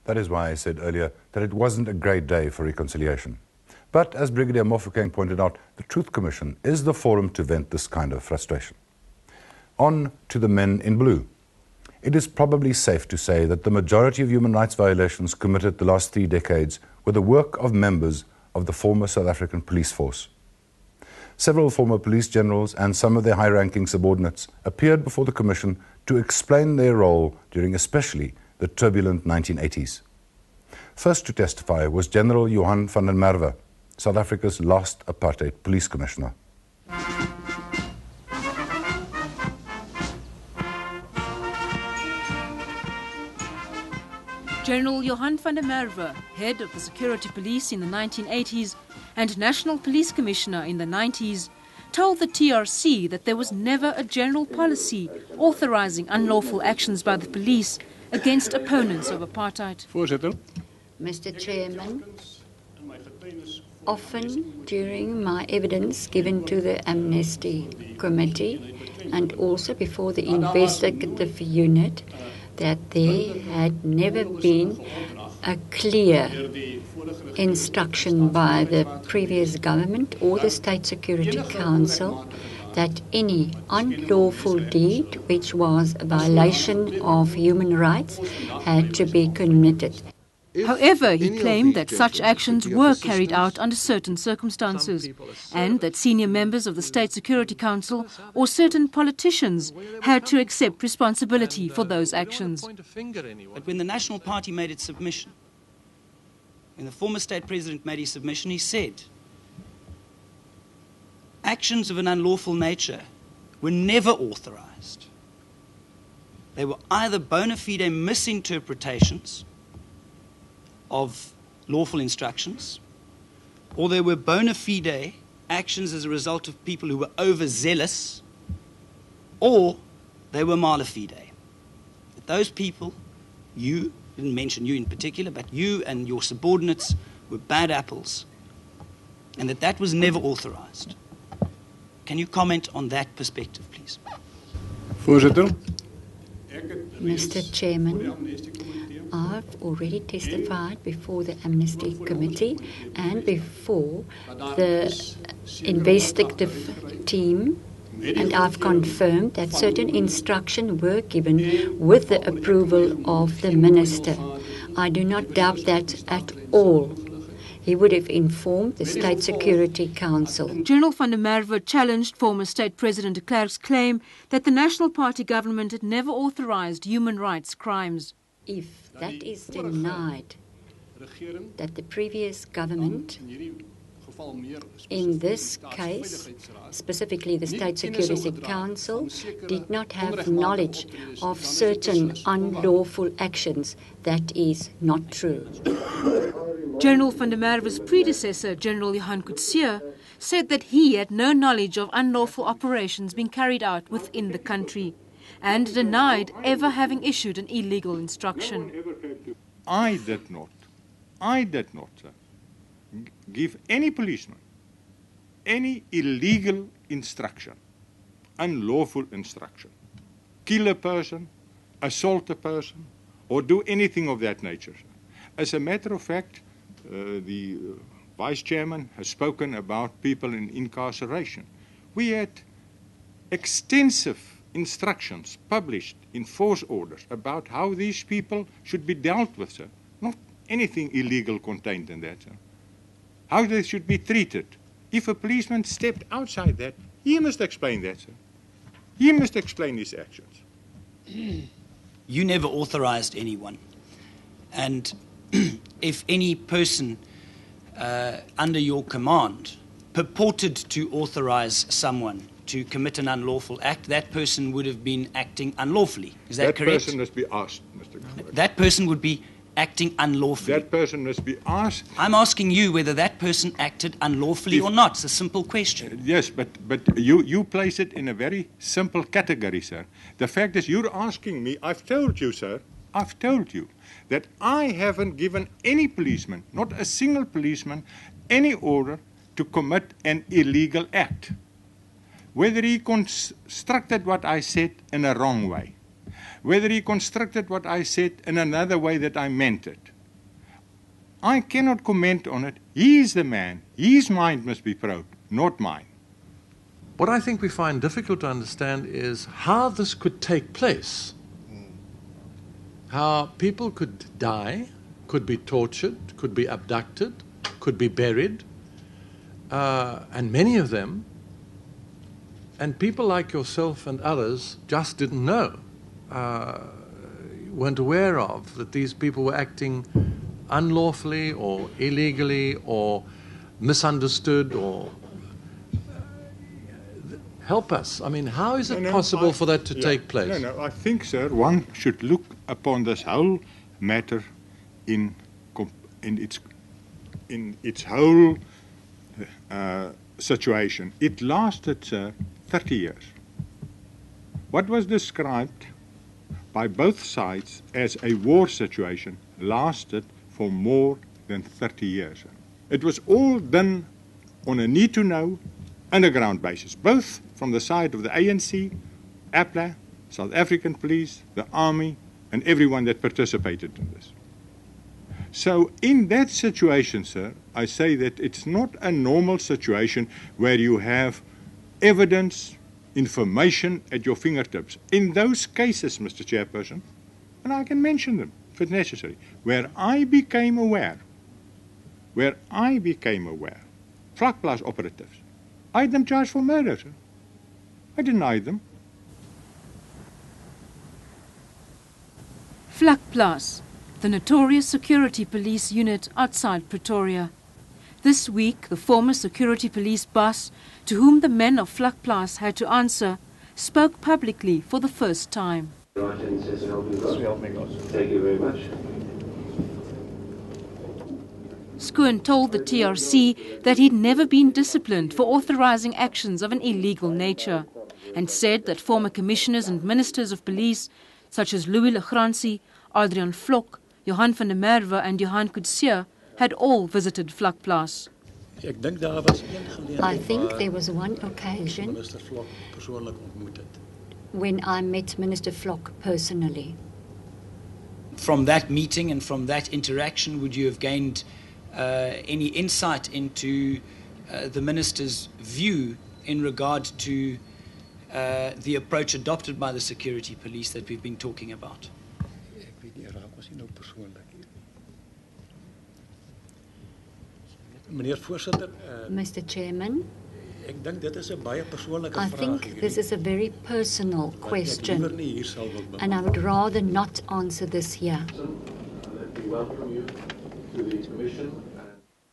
That is why I said earlier that it wasn't a great day for reconciliation. But as Brigadier Mofokeng pointed out, the Truth Commission is the forum to vent this kind of frustration. On to the men in blue. It is probably safe to say that the majority of human rights violations committed the last 3 decades were the work of members of the former South African police force. Several former police generals and some of their high-ranking subordinates appeared before the Commission to explain their role during especially the turbulent 1980s. First to testify was General Johan van der Merwe, South Africa's last apartheid police commissioner. General Johan van der Merwe, head of the security police in the 1980s and National Police Commissioner in the 90s, told the TRC that there was never a general policy authorizing unlawful actions by the police against opponents of apartheid. Voorzitter. Mr. Chairman, often during my evidence given to the Amnesty Committee and also before the investigative unit, that there had never been a clear instruction by the previous government or the State Security Council that any unlawful deed which was a violation of human rights had to be committed. However, he claimed that such actions were carried out under certain circumstances and that senior members of the State Security Council or certain politicians had to accept responsibility for those actions. But when the National Party made its submission, when the former State President made his submission, he said actions of an unlawful nature were never authorized. They were either bona fide misinterpretations of lawful instructions, or there were bona fide actions as a result of people who were overzealous, or they were mala fide. That those people, you, didn't mention you in particular, but you and your subordinates were bad apples, and that was never authorized. Can you comment on that perspective, please? Voorzitter. Mr. Chairman, I've already testified before the Amnesty Committee and before the investigative team, and I've confirmed that certain instructions were given with the approval of the Minister. I do not doubt that at all. He would have informed the State Security Council. General van der Merwe challenged former State President de Klerk's claim that the National Party government had never authorized human rights crimes. If that is denied, that the previous government, in this case, specifically the State Security Council, did not have knowledge of certain unlawful actions, that is not true. General van der Merwe's predecessor, General Johan Coetzee, said that he had no knowledge of unlawful operations being carried out within the country, and denied ever having issued an illegal instruction. I did not, sir, give any policeman any illegal instruction, unlawful instruction, kill a person, assault a person, or do anything of that nature, sir. As a matter of fact, the Vice Chairman has spoken about people in incarceration. We had extensive instructions published in force orders about how these people should be dealt with, sir. Not anything illegal contained in that, sir. How they should be treated. If a policeman stepped outside that, he must explain that, sir. He must explain his actions. You never authorized anyone. And if any person under your command purported to authorize someone to commit an unlawful act, that person would have been acting unlawfully. Is that correct? That person must be asked, Mr. Governor. That person would be acting unlawfully. That person must be asked. I'm asking you whether that person acted unlawfully or not. It's a simple question. Yes, but you place it in a very simple category, sir. The fact is, you're asking me, I've told you, sir, I've told you that I haven't given any policeman, not a single policeman, any order to commit an illegal act. Whether he constructed what I said in a wrong way, whether he constructed what I said in another way that I meant it, I cannot comment on it. He is the man. His mind must be proud, not mine. What I think we find difficult to understand is how this could take place. How people could die, could be tortured, could be abducted, could be buried, and many of them, and people like yourself and others just didn't know, weren't aware of, that these people were acting unlawfully or illegally or misunderstood or... Help us. I mean, how is it possible for that to take place? No, I think, sir, one should look upon this whole matter in its whole situation. It lasted, sir, 30 years. What was described by both sides as a war situation lasted for more than 30 years. It was all done on a need-to-know, underground basis, both from the side of the ANC, APLA, South African police, the army, and everyone that participated in this. So in that situation, sir, I say that it's not a normal situation where you have evidence, information at your fingertips. In those cases, Mr. Chairperson, and I can mention them if it's necessary, where I became aware, Vlakplaas operatives, I had them charged for murder, sir. I denied them. Vlakplaas, the notorious security police unit outside Pretoria. This week, the former security police boss, to whom the men of Vlakplaas had to answer, spoke publicly for the first time. Thank you very much. Schoen told the TRC that he'd never been disciplined for authorizing actions of an illegal nature, and said that former commissioners and ministers of police, such as Louis Legrandsie, Adrian Vlok, Johan van der Merwe and Johan Coetzee, had all visited Vlakplaas. I think there was one occasion when I met Minister Vlok personally. From that meeting and from that interaction, would you have gained any insight into the minister's view in regard to the approach adopted by the security police that we've been talking about? Mr. Chairman, I think this is a very personal question, and I would rather not answer this here.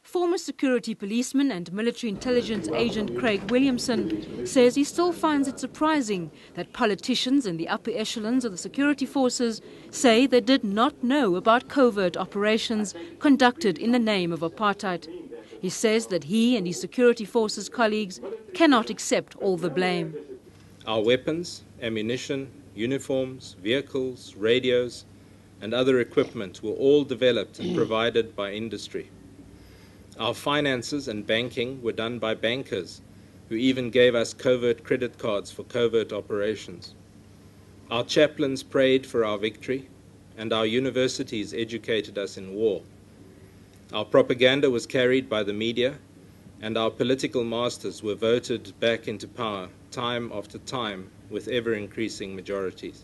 Former security policeman and military intelligence agent Craig Williamson says he still finds it surprising that politicians in the upper echelons of the security forces say they did not know about covert operations conducted in the name of apartheid. He says that he and his security forces colleagues cannot accept all the blame. Our weapons, ammunition, uniforms, vehicles, radios, and other equipment were all developed and provided by industry. Our finances and banking were done by bankers, who even gave us covert credit cards for covert operations. Our chaplains prayed for our victory, and our universities educated us in war. Our propaganda was carried by the media, and our political masters were voted back into power time after time with ever-increasing majorities.